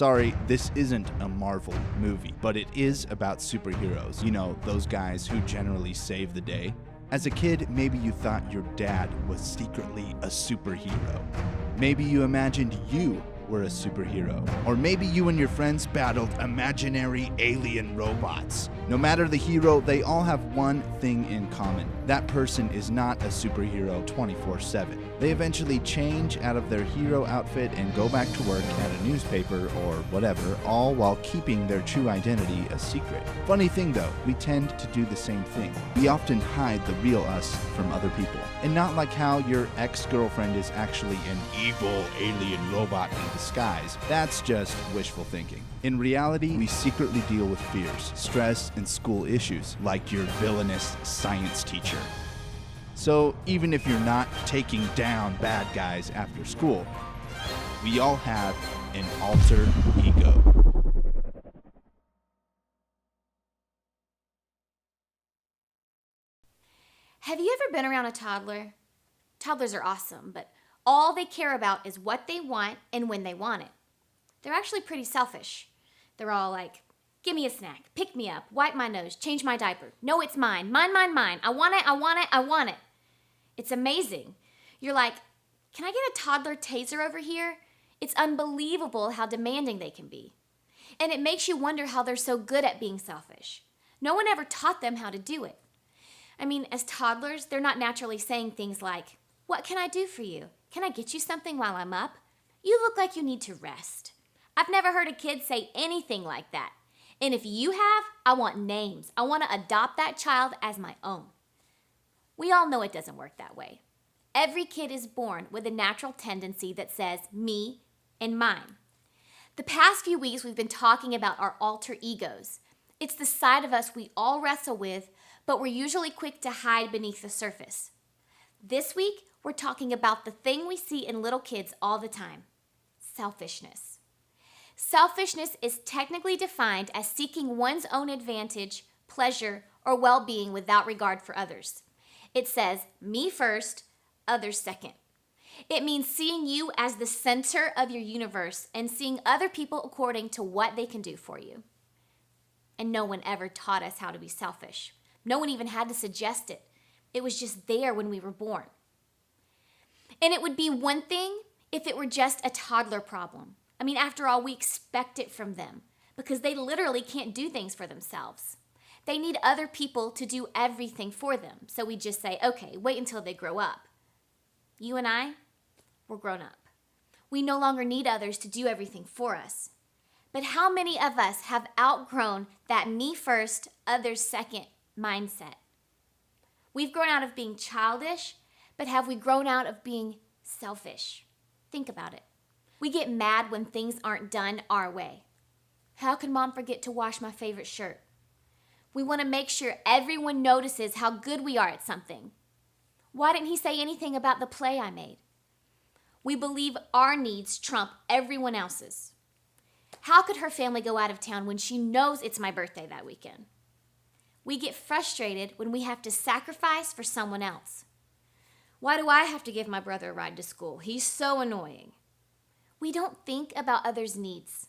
Sorry, this isn't a Marvel movie, but it is about superheroes. You know, those guys who generally save the day. As a kid, maybe you thought your dad was secretly a superhero. Maybe you imagined you were a superhero. Or maybe you and your friends battled imaginary alien robots. No matter the hero, they all have one thing in common. That person is not a superhero 24/7. They eventually change out of their hero outfit and go back to work at a newspaper or whatever, all while keeping their true identity a secret. Funny thing though, we tend to do the same thing. We often hide the real us from other people. And not like how your ex-girlfriend is actually an evil alien robot in disguise. That's just wishful thinking. In reality, we secretly deal with fears, stress, and school issues, like your villainous science teacher. So even if you're not taking down bad guys after school, we all have an alter ego. Have you ever been around a toddler? Toddlers are awesome, but all they care about is what they want and when they want it. They're actually pretty selfish. They're all like, give me a snack, pick me up, wipe my nose, change my diaper. No, it's mine, mine, mine, mine. I want it, I want it, I want it. It's amazing. You're like, can I get a toddler taser over here? It's unbelievable how demanding they can be. And it makes you wonder how they're so good at being selfish. No one ever taught them how to do it. I mean, as toddlers, they're not naturally saying things like, what can I do for you? Can I get you something while I'm up? You look like you need to rest. I've never heard a kid say anything like that. And if you have, I want names. I want to adopt that child as my own. We all know it doesn't work that way. Every kid is born with a natural tendency that says me and mine. The past few weeks we've been talking about our alter egos. It's the side of us we all wrestle with, but we're usually quick to hide beneath the surface. This week, we're talking about the thing we see in little kids all the time, selfishness. Selfishness is technically defined as seeking one's own advantage, pleasure, or well-being without regard for others. It says, me first, others second. It means seeing you as the center of your universe and seeing other people according to what they can do for you. And no one ever taught us how to be selfish. No one even had to suggest it. It was just there when we were born. And it would be one thing if it were just a toddler problem. I mean, after all, we expect it from them because they literally can't do things for themselves. They need other people to do everything for them. So we just say, okay, wait until they grow up. You and I, we're grown up. We no longer need others to do everything for us. But how many of us have outgrown that me first, others second mindset? We've grown out of being childish, but have we grown out of being selfish? Think about it. We get mad when things aren't done our way. How can mom forget to wash my favorite shirt? We want to make sure everyone notices how good we are at something. Why didn't he say anything about the play I made? We believe our needs trump everyone else's. How could her family go out of town when she knows it's my birthday that weekend? We get frustrated when we have to sacrifice for someone else. Why do I have to give my brother a ride to school? He's so annoying. We don't think about others' needs.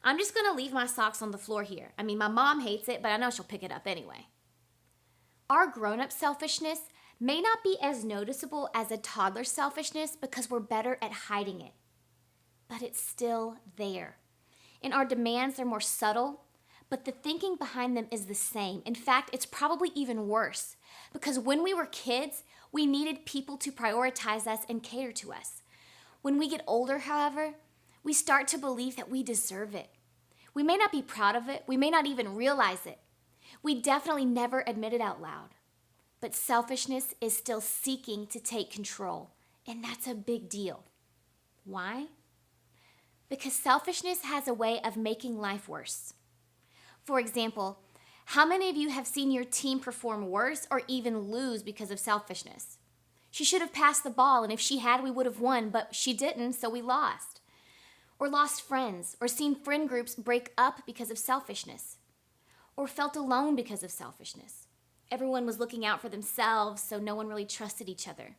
I'm just going to leave my socks on the floor here. I mean, my mom hates it, but I know she'll pick it up anyway. Our grown-up selfishness may not be as noticeable as a toddler selfishness because we're better at hiding it. But it's still there. And our demands are more subtle, but the thinking behind them is the same. In fact, it's probably even worse because when we were kids, we needed people to prioritize us and cater to us. When we get older, however, we start to believe that we deserve it. We may not be proud of it. We may not even realize it. We definitely never admit it out loud. But selfishness is still seeking to take control, and that's a big deal. Why? Because selfishness has a way of making life worse. For example, how many of you have seen your team perform worse or even lose because of selfishness? She should have passed the ball, and if she had, we would have won, but she didn't, so we lost. Or lost friends, or seen friend groups break up because of selfishness. Or felt alone because of selfishness. Everyone was looking out for themselves, so no one really trusted each other.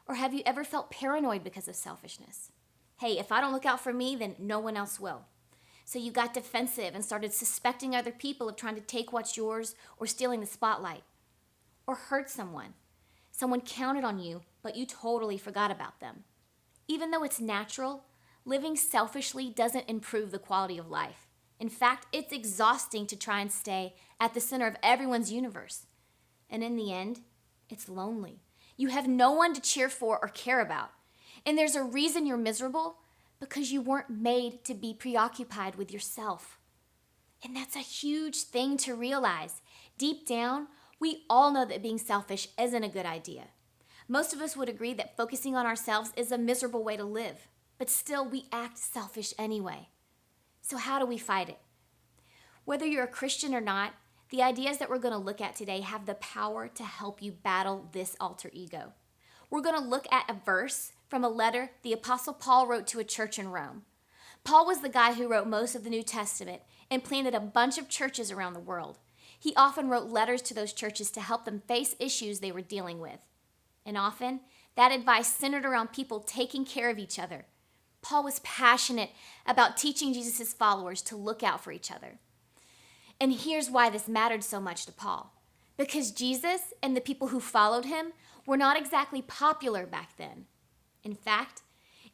Or have you ever felt paranoid because of selfishness? Hey, if I don't look out for me, then no one else will. So you got defensive and started suspecting other people of trying to take what's yours or stealing the spotlight. Or hurt someone. Someone counted on you, but you totally forgot about them. Even though it's natural, living selfishly doesn't improve the quality of life. In fact, it's exhausting to try and stay at the center of everyone's universe. And in the end, it's lonely. You have no one to cheer for or care about. And there's a reason you're miserable, because you weren't made to be preoccupied with yourself. And that's a huge thing to realize. Deep down, we all know that being selfish isn't a good idea. Most of us would agree that focusing on ourselves is a miserable way to live, but still we act selfish anyway. So how do we fight it? Whether you're a Christian or not, the ideas that we're going to look at today have the power to help you battle this alter ego. We're going to look at a verse from a letter the Apostle Paul wrote to a church in Rome. Paul was the guy who wrote most of the New Testament and planted a bunch of churches around the world. He often wrote letters to those churches to help them face issues they were dealing with. And often, that advice centered around people taking care of each other. Paul was passionate about teaching Jesus' followers to look out for each other. And here's why this mattered so much to Paul. Because Jesus and the people who followed him were not exactly popular back then. In fact,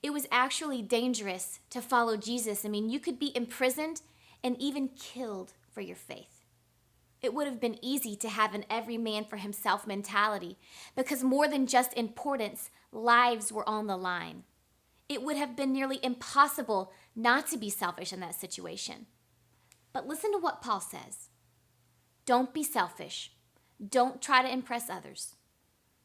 it was actually dangerous to follow Jesus. I mean, you could be imprisoned and even killed for your faith. It would have been easy to have an every man for himself mentality because more than just importance, lives were on the line. It would have been nearly impossible not to be selfish in that situation. But listen to what Paul says. Don't be selfish. Don't try to impress others.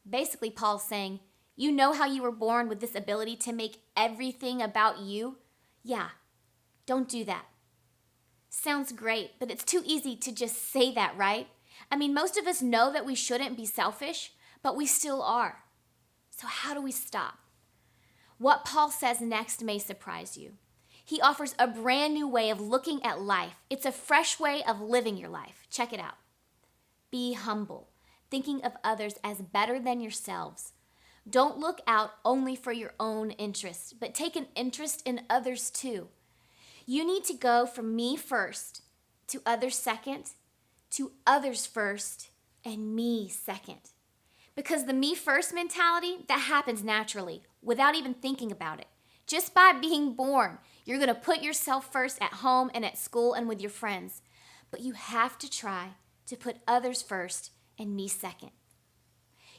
Basically, Paul's saying, you know how you were born with this ability to make everything about you? Yeah, don't do that. Sounds great, but it's too easy to just say that, right? I mean, most of us know that we shouldn't be selfish, but we still are. So how do we stop? What Paul says next may surprise you. He offers a brand new way of looking at life. It's a fresh way of living your life. Check it out. Be humble, thinking of others as better than yourselves. Don't look out only for your own interests, but take an interest in others too. You need to go from me first to others second, to others first, and me second. Because the me first mentality, that happens naturally, without even thinking about it. Just by being born, you're going to put yourself first at home and at school and with your friends. But you have to try to put others first and me second.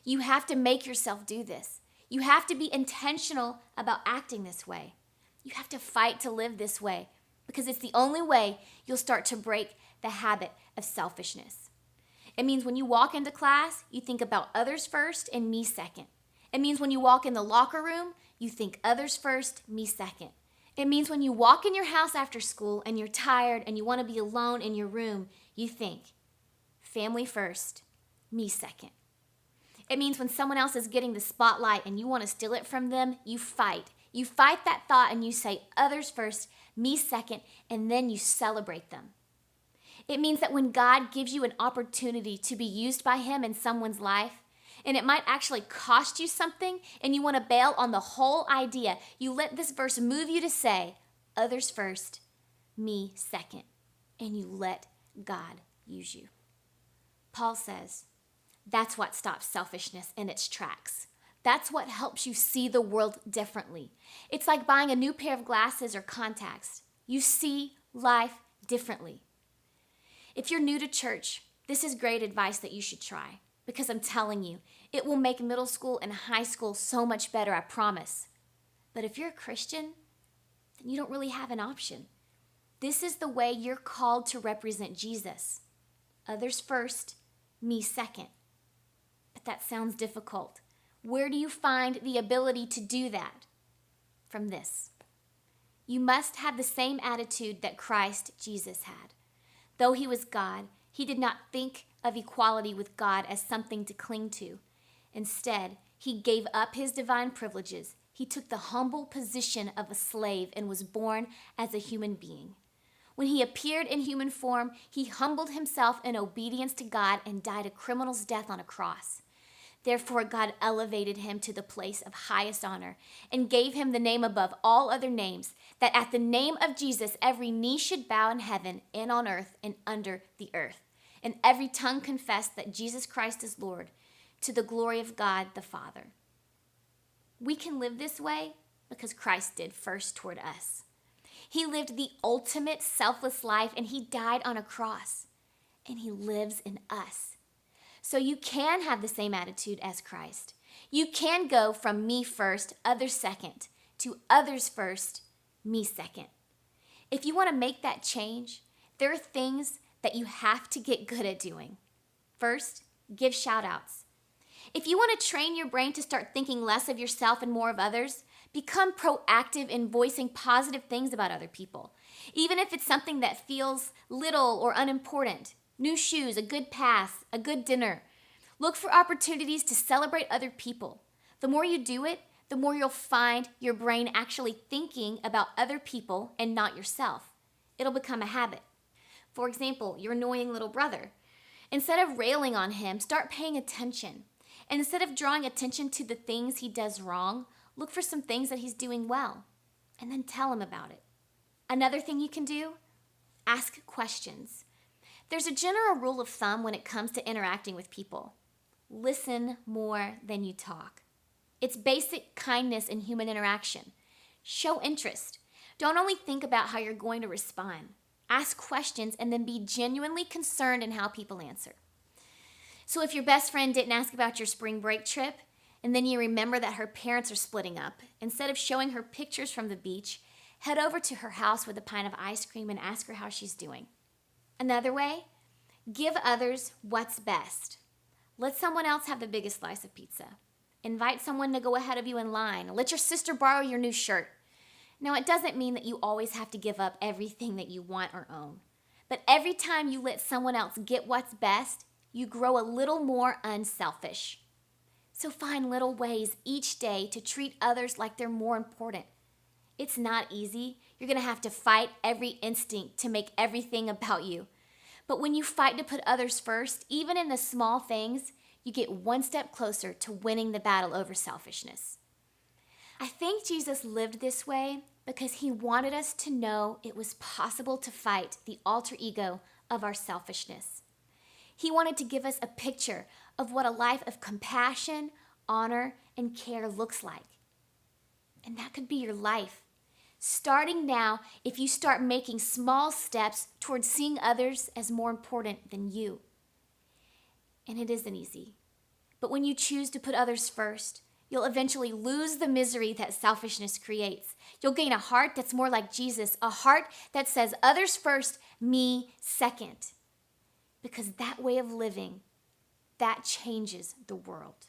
You have to make yourself do this. You have to be intentional about acting this way. You have to fight to live this way because it's the only way you'll start to break the habit of selfishness. It means when you walk into class, you think about others first and me second. It means when you walk in the locker room, you think others first, me second. It means when you walk in your house after school and you're tired and you want to be alone in your room, you think family first, me second. It means when someone else is getting the spotlight and you want to steal it from them, you fight. You fight that thought and you say others first, me second, and then you celebrate them. It means that when God gives you an opportunity to be used by him in someone's life, and it might actually cost you something, and you want to bail on the whole idea, you let this verse move you to say, others first, me second, and you let God use you. Paul says, that's what stops selfishness in its tracks. That's what helps you see the world differently. It's like buying a new pair of glasses or contacts. You see life differently. If you're new to church, this is great advice that you should try. Because I'm telling you, it will make middle school and high school so much better, I promise. But if you're a Christian, then you don't really have an option. This is the way you're called to represent Jesus. Others first, me second. But that sounds difficult. Where do you find the ability to do that? From this. You must have the same attitude that Christ Jesus had. Though he was God, he did not think of equality with God as something to cling to. Instead, he gave up his divine privileges. He took the humble position of a slave and was born as a human being. When he appeared in human form, he humbled himself in obedience to God and died a criminal's death on a cross. Therefore, God elevated him to the place of highest honor and gave him the name above all other names, that at the name of Jesus every knee should bow in heaven and on earth and under the earth, and every tongue confess that Jesus Christ is Lord, to the glory of God the Father. We can live this way because Christ did first toward us. He lived the ultimate selfless life, and he died on a cross, and he lives in us. So you can have the same attitude as Christ. You can go from me first, others second, to others first, me second. If you want to make that change, there are things that you have to get good at doing. First, give shout outs. If you want to train your brain to start thinking less of yourself and more of others, become proactive in voicing positive things about other people, even if it's something that feels little or unimportant. New shoes, a good pass, a good dinner. Look for opportunities to celebrate other people. The more you do it, the more you'll find your brain actually thinking about other people and not yourself. It'll become a habit. For example, your annoying little brother. Instead of railing on him, start paying attention. And instead of drawing attention to the things he does wrong, look for some things that he's doing well, and then tell him about it. Another thing you can do, ask questions. There's a general rule of thumb when it comes to interacting with people. Listen more than you talk. It's basic kindness in human interaction. Show interest. Don't only think about how you're going to respond. Ask questions and then be genuinely concerned in how people answer. So if your best friend didn't ask about your spring break trip, and then you remember that her parents are splitting up, instead of showing her pictures from the beach, head over to her house with a pint of ice cream and ask her how she's doing. Another way, give others what's best. Let someone else have the biggest slice of pizza. Invite someone to go ahead of you in line. Let your sister borrow your new shirt. Now, it doesn't mean that you always have to give up everything that you want or own. But every time you let someone else get what's best, you grow a little more unselfish. So find little ways each day to treat others like they're more important. It's not easy. You're going to have to fight every instinct to make everything about you. But when you fight to put others first, even in the small things, you get one step closer to winning the battle over selfishness. I think Jesus lived this way because he wanted us to know it was possible to fight the alter ego of our selfishness. He wanted to give us a picture of what a life of compassion, honor, and care looks like. And that could be your life. Starting now, if you start making small steps towards seeing others as more important than you. And it isn't easy. But when you choose to put others first, you'll eventually lose the misery that selfishness creates. You'll gain a heart that's more like Jesus, a heart that says others first, me second. Because that way of living, that changes the world.